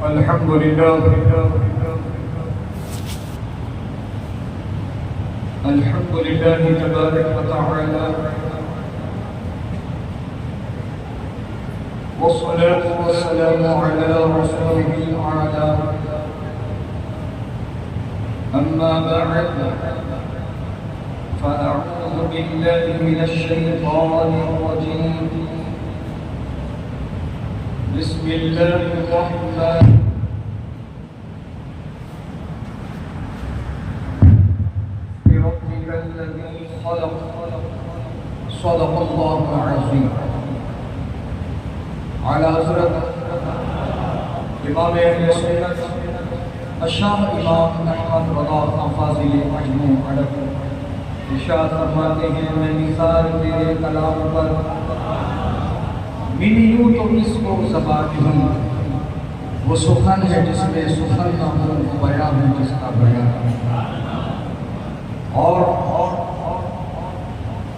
الحمد لله الحمد لله تبارك وتعالى، والصلاة والسلام على رسوله الأعلى. أما بعد، فأعوذ بالله من الشيطان الرجيم. بسم الله الرحمن بربك الذي خلق. صدق الله العظيم. على حضرت امام اہل سنت الشاہ امام احمد رضا خان فاضل مجموع عرب ارشاد فرماتے ہیں، میں نثار تیرے کلام پر من یوں تو اس کو زبان نہیں، وہ سخن ہے جس میں سخن نہ ہو، وہ بیان ہے جس کا بیان. اور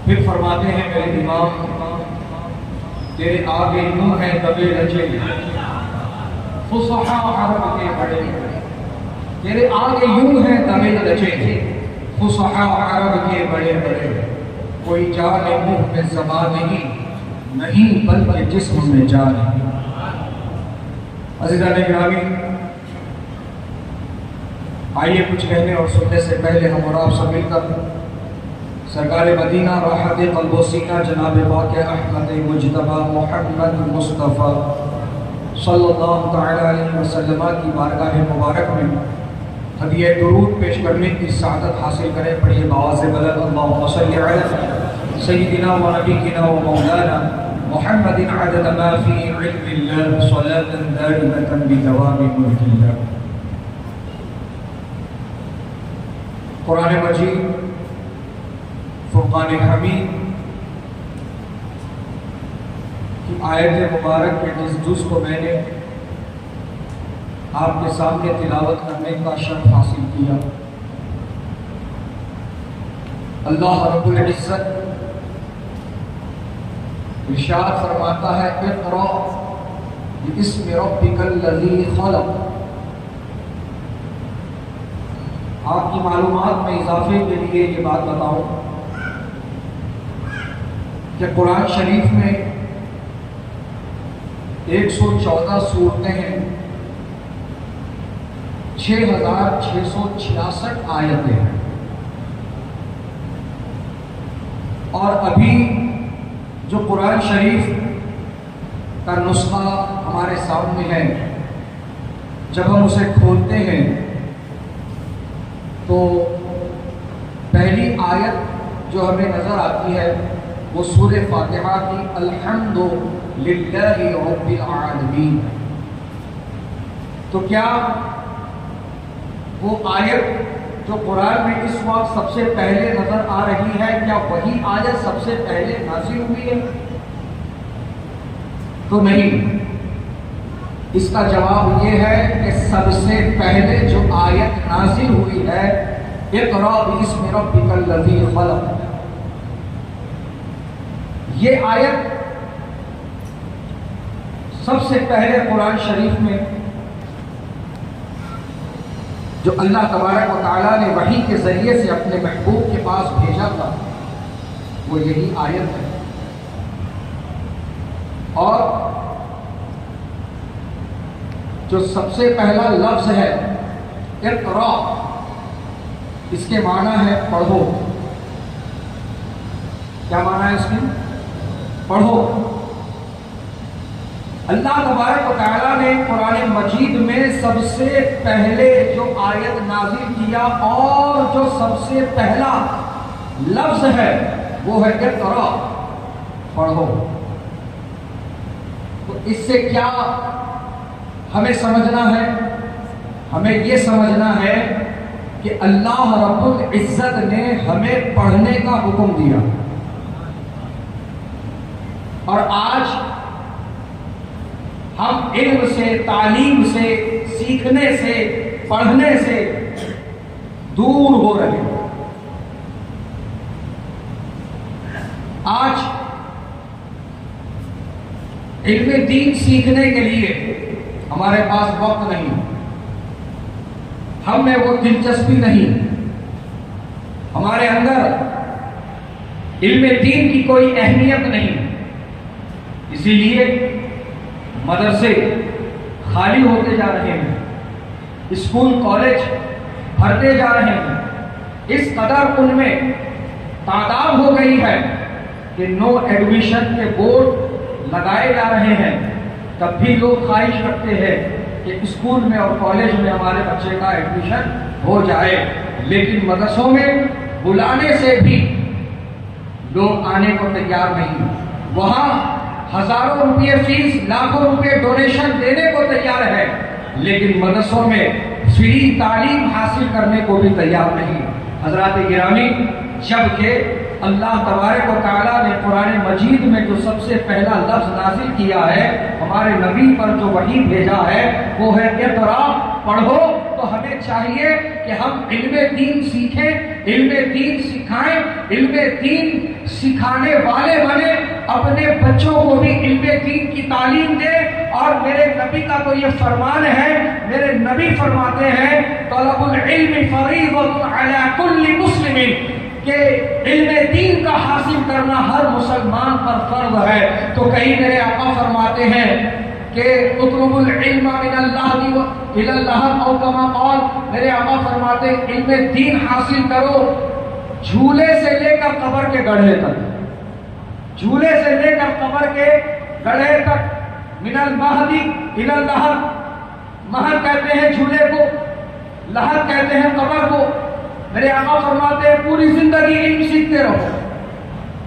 پھر فرماتے ہیں میرے امام، تیرے آگے یوں ہیں دبے رچے فصحاء عرب کے بڑے، تیرے آگے یوں ہیں دبے رچے فصحاء عرب کے بڑے بڑے. کوئی جان منہ میں زبان نہیں بلکہ جسم میں جان ہے. عزیزان گرامی، آئیے کچھ کہنے اور سننے سے پہلے ہم اور آپ سب مل کر سرکار مدینہ راحت قلب و سینہ جناب پاک احمد مجتبی محمد مصطفیٰ صلی اللہ تعالی علیہ وسلم کی بارگاہ مبارک میں ہدیہ درود پیش کرنے کی سعادت حاصل کریں. پڑھیے بآواز بلند، اللہم صلی علی سیدنا و نبینا و مولانا محمد عدد ما فی علم اللہ صلاة دائمة بدوام ملک اللہ. قرآن مجید فرقان حمید کی آیت مبارک کے جس جز کو میں نے آپ کے سامنے تلاوت کرنے کا شرف حاصل کیا، اللہ رب العزت ارشاد فرماتا ہے، اقرأ باسم ربک الذی خلق. آپ کی معلومات میں اضافے کے لیے یہ بات بتاؤں کہ قرآن شریف میں 114 صورتیں ہیں، 6666 آیتیں ہیں، اور ابھی جو قرآن شریف کا نسخہ ہمارے سامنے ہے، جب ہم اسے کھولتے ہیں تو پہلی آیت جو ہمیں نظر آتی ہے وہ سورہ فاتحہ کی الحمد للہ رب العالمین. تو کیا وہ آیت جو قرآن میں اس وقت سب سے پہلے نظر آ رہی ہے، کیا وہی آیت سب سے پہلے نازل ہوئی ہے؟ تو نہیں. اس کا جواب یہ ہے کہ سب سے پہلے جو آیت نازل ہوئی ہے، اقرأ باسم ربک الذی خلق، یہ آیت سب سے پہلے قرآن شریف میں جو اللہ تبارک و تعالیٰ نے وحی کے ذریعے سے اپنے محبوب کے پاس بھیجا تھا، وہ یہی آیت ہے. اور جو سب سے پہلا لفظ ہے اقرأ، اس کے معنی ہے پڑھو. کیا معنی ہے اس میں؟ پڑھو. اللہ تبارک و تعالیٰ نے قرآن مجید میں سب سے پہلے جو آیت نازل کیا اور جو سب سے پہلا لفظ ہے وہ ہے اقرأ، پڑھو. تو اس سے کیا ہمیں سمجھنا ہے؟ ہمیں یہ سمجھنا ہے کہ اللہ رب العزت نے ہمیں پڑھنے کا حکم دیا، اور آج ہم علم سے، تعلیم سے، سیکھنے سے، پڑھنے سے دور ہو رہے ہیں. آج علم دین سیکھنے کے لیے ہمارے پاس وقت نہیں، ہم میں وہ دلچسپی نہیں، ہمارے اندر علم دین کی کوئی اہمیت نہیں، اسی لیے مدرسے خالی ہوتے جا رہے ہیں، اسکول کالج بھرتے جا رہے ہیں، اس قدر ان میں تعداد ہو گئی ہے کہ نو ایڈمیشن کے بورڈ لگائے جا رہے ہیں، تب بھی لوگ خواہش رکھتے ہیں کہ اسکول میں اور کالج میں ہمارے بچے کا ایڈمیشن ہو جائے، لیکن مدرسوں میں بلانے سے بھی لوگ آنے کو تیار نہیں، وہاں ہزاروں روپے فیس، لاکھوں روپے ڈونیشن دینے کو تیار ہے، لیکن مدرسوں میں فری تعلیم حاصل کرنے کو بھی تیار نہیں۔ حضرات گرامی، جبکہ اللہ تبارک و تعالیٰ نے قرآن مجید میں جو سب سے پہلا لفظ نازل کیا ہے، ہمارے نبی پر جو وحی بھیجا ہے، وہ ہے اقرا، پڑھو، تو ہمیں چاہیے کہ ہم علم دین سیکھیں، علم دین سکھائیں، علم دین سکھانے والے بنے، اپنے بچوں کو بھی علم دین کی تعلیم دیں۔ اور میرے نبی کا تو یہ فرمان ہے، میرے نبی فرماتے ہیں طلب العلم فریضۃ علی کل مسلم، کہ علم دین کا حاصل کرنا ہر مسلمان پر فرض ہے۔ تو کہیں میرے آقا فرماتے ہیں کہ اطلب العلم من اللہ الى اللہ، او کما قال، میرے آقا فرماتے ہیں علم دین حاصل کرو جھولے سے لے کر قبر کے گڑھے تک، جھولے سے لے کر قبر کے گڑھے تک، من المہدی الى اللحد، مہد کہتے ہیں جھولے کو، لحد کہتے ہیں قبر کو۔ میرے آقا فرماتے ہیں پوری زندگی علم سیکھتے رہو۔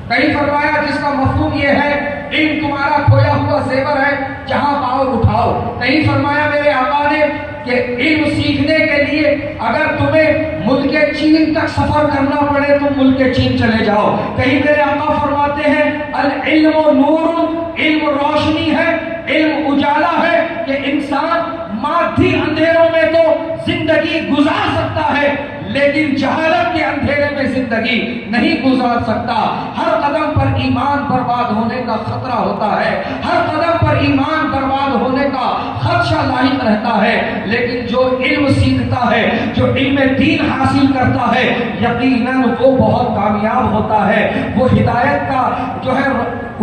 کہیں فرمایا جس کا مفہوم یہ ہے علم تمہارا کھویا ہوا زیور ہے، جہاں پاؤ اٹھاؤ۔ کہیں فرمایا میرے آقا نے کہ علم سیکھنے کے لیے اگر تمہیں ملک چین تک سفر کرنا پڑے تو ملک چین چلے جاؤ۔ کہیں میرے آقا فرماتے ہیں العلم نور، علم روشنی ہے، علم اجالا ہے، کہ انسان مادی اندھیروں میں تو زندگی گزار سکتا ہے، لیکن جہالت کے اندھیرے میں زندگی نہیں گزار سکتا۔ ہر قدم پر ایمان برباد ہونے کا خطرہ ہوتا ہے، ہر قدم پر ایمان برباد ہونے کا خدشہ لاحق رہتا ہے، لیکن جو علم سیکھتا ہے، جو علم دین حاصل کرتا ہے، یقیناً وہ بہت کامیاب ہوتا ہے، وہ ہدایت کا جو ہے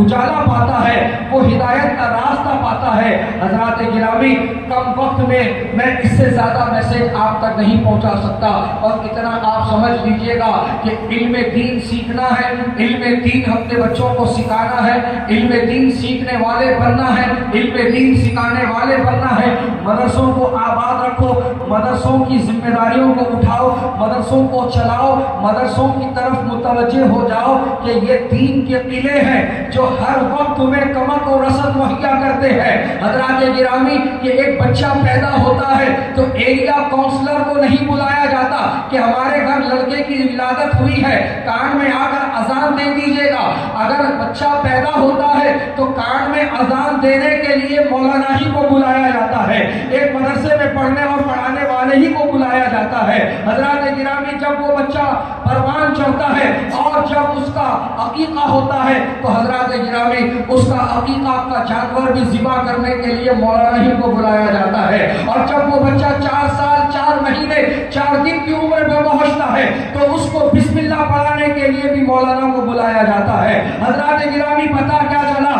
اجالا پاتا ہے، وہ ہدایت کا راستہ پاتا ہے۔ حضرات گرامی، کم وقت میں اس سے زیادہ میسج آپ تک نہیں پہنچا سکتا، اور اتنا آپ سمجھ لیجئے گا کہ علم دین سیکھنا ہے، علم دین اپنے بچوں کو سکھانا ہے، علم دین سیکھنے والے بننا ہے، علم دین سکھانے والے بننا ہے۔ مدرسوں کو آباد رکھو، مدرسوں کی ذمہ داریوں کو اٹھاؤ، مدرسوں کو چلاؤ، مدرسوں کی طرف متوجہ ہو جاؤ کہ یہ دین کے قلعے ہیں جو ہر وقت تمہیں کمر و رسد مہیا کرتے ہیں۔ حضرات گرامی، کہ ایک بچہ پیدا ہوتا ہے تو ایریا کونسلر کو نہیں بلایا جاتا کہ ہمارے گھر لڑکے کی ولادت ہوئی ہے، کان میں آ کر اذان دے دیجیے گا۔ اگر بچہ پیدا ہوتا ہے تو کان میں اذان دینے کے لیے مولانا ہی کو بلایا جاتا ہے، ایک مدرسے میں پڑھنے اور پڑھانے والے ہی کو بلایا جاتا ہے۔ حضرات گرامی، جب وہ بچہ پروان چڑھتا ہے اور جب اس کا عقیقہ ہوتا ہے تو حضرات گرامی اس کا عقیقہ کا جانور بھی ذبح کرنے کے لیے مولانا ہی کو بلایا جاتا ہے، اور جب وہ بچہ 4 سال 4 مہینے 4 دن کی عمر میں پہنچتا ہے تو اس کو بسم اللہ پڑھانے کے لیے بھی مولانا کو بلایا جاتا ہے۔ حضرات گرامی، پتہ کیا چلا؟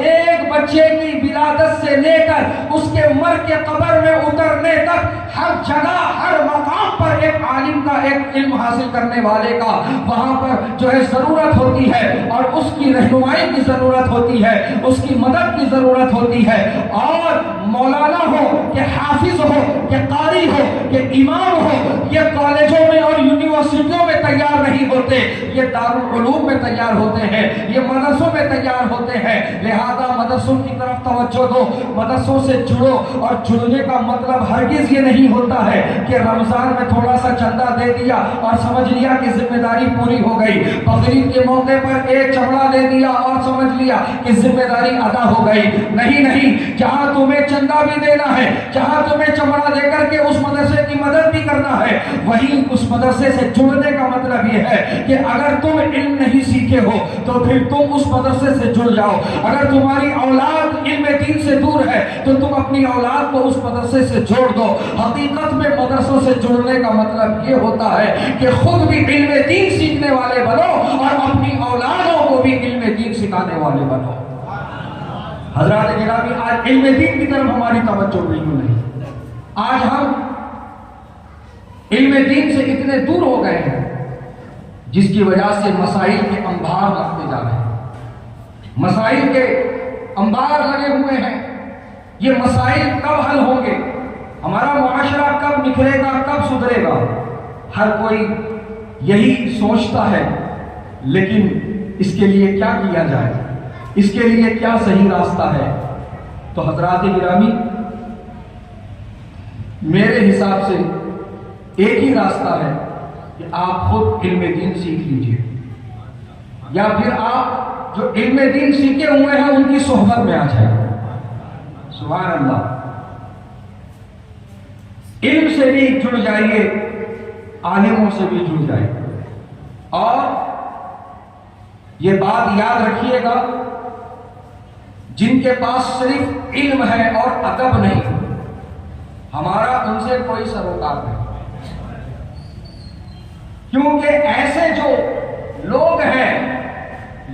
ایک بچے کی ولادت سے لے کر اس کے مر کے قبر میں اترنے تک ہر جگہ ہر مقام پر ایک عالم کا، ایک علم حاصل کرنے والے کا وہاں پر جو ہے ضرورت ہوتی ہے، اور اس کی رہنمائی کی ضرورت ہوتی ہے، اس کی مدد کی ضرورت ہوتی ہے۔ اور مولانا ہو کہ حافظ ہو کہ قاری ہو کہ امام ہو، یہ کالجوں میں اور یونیورسٹیوں میں تیار نہیں ہوتے، یہ دارالعلوم میں تیار ہوتے ہیں، یہ مدرسوں میں تیار ہوتے ہیں۔ لہذا مدرسوں کی طرف توجہ دو، مدرسوں سے جڑو، اور جڑنے کا مطلب ہرگز یہ نہیں ہوتا ہے کہ رمضان میں تھوڑا سا چندہ دے دیا اور سمجھ لیا کہ ذمہ داری پوری ہو گئی، بقرعید کے موقع پر ایک چمڑا دے دیا اور سمجھ لیا کہ ذمہ داری ادا ہو گئی۔ نہیں، جہاں تمہیں چندہ بھی دینا ہے، جہاں تمہیں چمڑا دے کر کے اس مدرسے کی مدد بھی کرنا ہے، وہی اس مدرسے سے جڑنے کا مطلب یہ ہے کہ اگر تم علم نہیں سیکھے ہو تو پھر تم اس مدرسے سے جڑ جاؤ۔ اگر تمہاری اولاد علم دین سے دور ہے، تو تم اپنی اولاد کو اس مدرسے سے جوڑ دو۔ حقیقت میں مدرسوں سے جڑنے کا مطلب یہ ہوتا ہے کہ خود بھی علم دین سیکھنے والے بنو اور اپنی اولادوں کو بھی علم دین سکھانے والے بنو۔ حضرات گرامی، آج علم دین کی طرف ہماری توجہ بالکل نہیں۔ آج ہم علم دین سے اتنے دور ہو گئے ہیں جس کی وجہ سے مسائل کے انبار لگتے جا رہے ہیں۔ مسائل کے انبار لگے ہوئے ہیں۔ یہ مسائل کب حل ہوں گے؟ ہمارا معاشرہ کب نکھرے گا، کب سدھرے گا؟ ہر کوئی یہی سوچتا ہے، لیکن اس کے لیے کیا کیا جائے، اس کے لیے کیا صحیح راستہ ہے؟ تو حضرات گرامی، میرے حساب سے ایک ہی راستہ ہے کہ آپ خود علم دین سیکھ لیجئے، یا پھر آپ جو علم دین سیکھے ہوئے ہیں ان کی صحبت میں آ جائیں۔ سبحان اللہ، علم سے بھی جڑ جائیے، عالموں سے بھی جڑ جائیے، اور یہ بات یاد رکھیے گا، جن کے پاس صرف علم ہے اور ادب نہیں، ہمارا ان سے کوئی سروکار نہیں، کیونکہ ایسے جو لوگ ہیں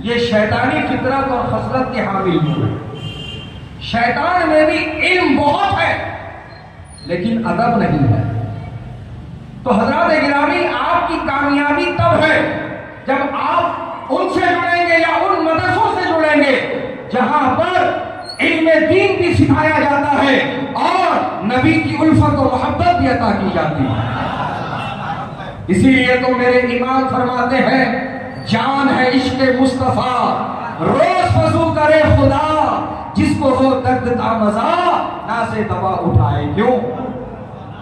یہ شیطانی فطرت اور خصلت کے حامل ہوئے۔ شیطان میں بھی علم بہت ہے لیکن ادب نہیں ہے۔ تو حضرات گرامی، آپ کی کامیابی تب ہے جب آپ ان سے جڑیں گے یا ان مدرسوں سے جڑیں گے جہاں پر علم دین بھی سکھایا جاتا ہے اور نبی کی الفت و محبت بھی عطا کی جاتی ہے۔ اسی لیے تو میرے امام فرماتے ہیں، جان ہے عشق مصطفیٰ روز فضو کرے خدا، جس کو ہو درد تامزا نازے دوا اٹھائے کیوں۔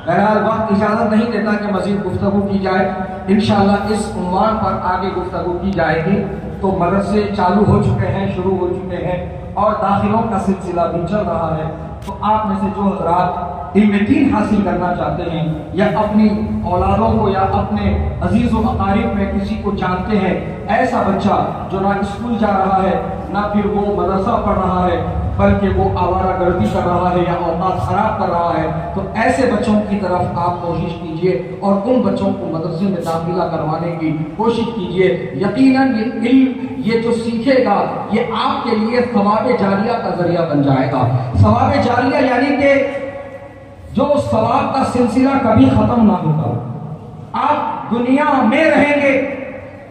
بہرحال وقت اجازت نہیں دیتا کہ مزید گفتگو کی جائے، انشاءاللہ اس عنوان پر آگے گفتگو کی جائے گی۔ تو مدرسے چالو ہو چکے ہیں، شروع ہو چکے ہیں، اور داخلوں کا سلسلہ بھی چل رہا ہے۔ تو آپ میں سے جو حضرات علم دین حاصل کرنا چاہتے ہیں، یا اپنی اولادوں کو یا اپنے عزیز و اقارب میں کسی کو جانتے ہیں، ایسا بچہ جو نہ اسکول جا رہا ہے، نہ پھر وہ مدرسہ پڑھ رہا ہے، بلکہ وہ آوارہ گردی کر رہا ہے یا اوقات خراب کر رہا ہے، تو ایسے بچوں کی طرف آپ کوشش کیجئے اور ان بچوں کو مدرسے میں داخلہ کروانے کی کوشش کیجئے۔ یقیناً یہ علم، یہ جو سیکھے گا، یہ آپ کے لیے ثواب جاریہ کا ذریعہ بن جائے گا۔ ثواب جاریہ یعنی کہ جو ثواب کا سلسلہ کبھی ختم نہ ہوگا۔ آپ دنیا میں رہیں گے،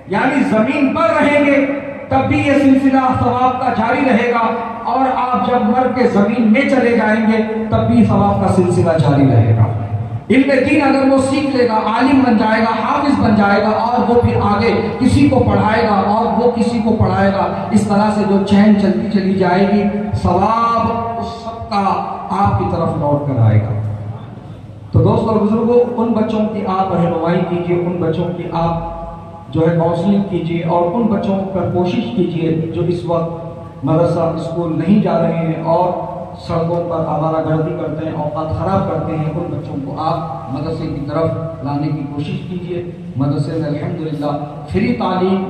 یعنی زمین پر رہیں گے، تب بھی یہ سلسلہ ثواب کا جاری رہے گا، اور آپ جب مر کے زمین میں چلے جائیں گے تب بھی ثواب کا سلسلہ جاری رہے گا۔ علم دین اگر وہ سیکھ لے گا، عالم بن جائے گا، حافظ بن جائے گا، اور وہ پھر آگے کسی کو پڑھائے گا اور وہ کسی کو پڑھائے گا، اس طرح سے جو چین چلتی چلی جائے گی، ثواب اس سب کا آپ کی طرف لوٹ کر آئے گا۔ تو دوستو اور بزرگوں، ان بچوں کی آپ رہنمائی کیجئے، ان بچوں کی آپ جو ہے کاؤنسلنگ کیجئے، اور ان بچوں پر کوشش کیجئے جو اس وقت مدرسہ اسکول نہیں جا رہے ہیں اور سڑکوں پر آوارہ گردی کرتے ہیں، اوقات خراب کرتے ہیں، ان بچوں کو آپ مدرسے کی طرف لانے کی کوشش کیجئے۔ مدرسے میں الحمدللہ فری تعلیم،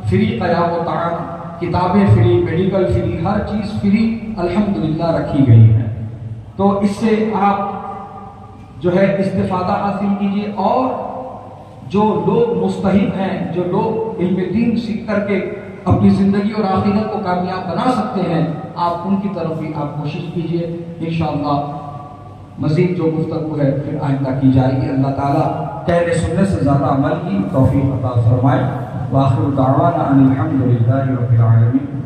فری قیام و طعام، کتابیں فری، میڈیکل فری، ہر چیز فری الحمدللہ رکھی گئی ہے۔ تو اس سے آپ جو ہے استفادہ حاصل کیجئے، اور جو لوگ مستحق ہیں، جو لوگ علم دین سیکھ کر کے اپنی زندگی اور آخرت کو کامیاب بنا سکتے ہیں، آپ ان کی طرف بھی آپ کوشش کیجئے۔ انشاءاللہ مزید جو گفتگو ہے پھر آئندہ کی جائے گی۔ اللہ تعالیٰ کہنے سننے سے زیادہ عمل کی توفیق عطا فرمائے۔ وآخر دعوانا ان الحمد للہ رب العالمین۔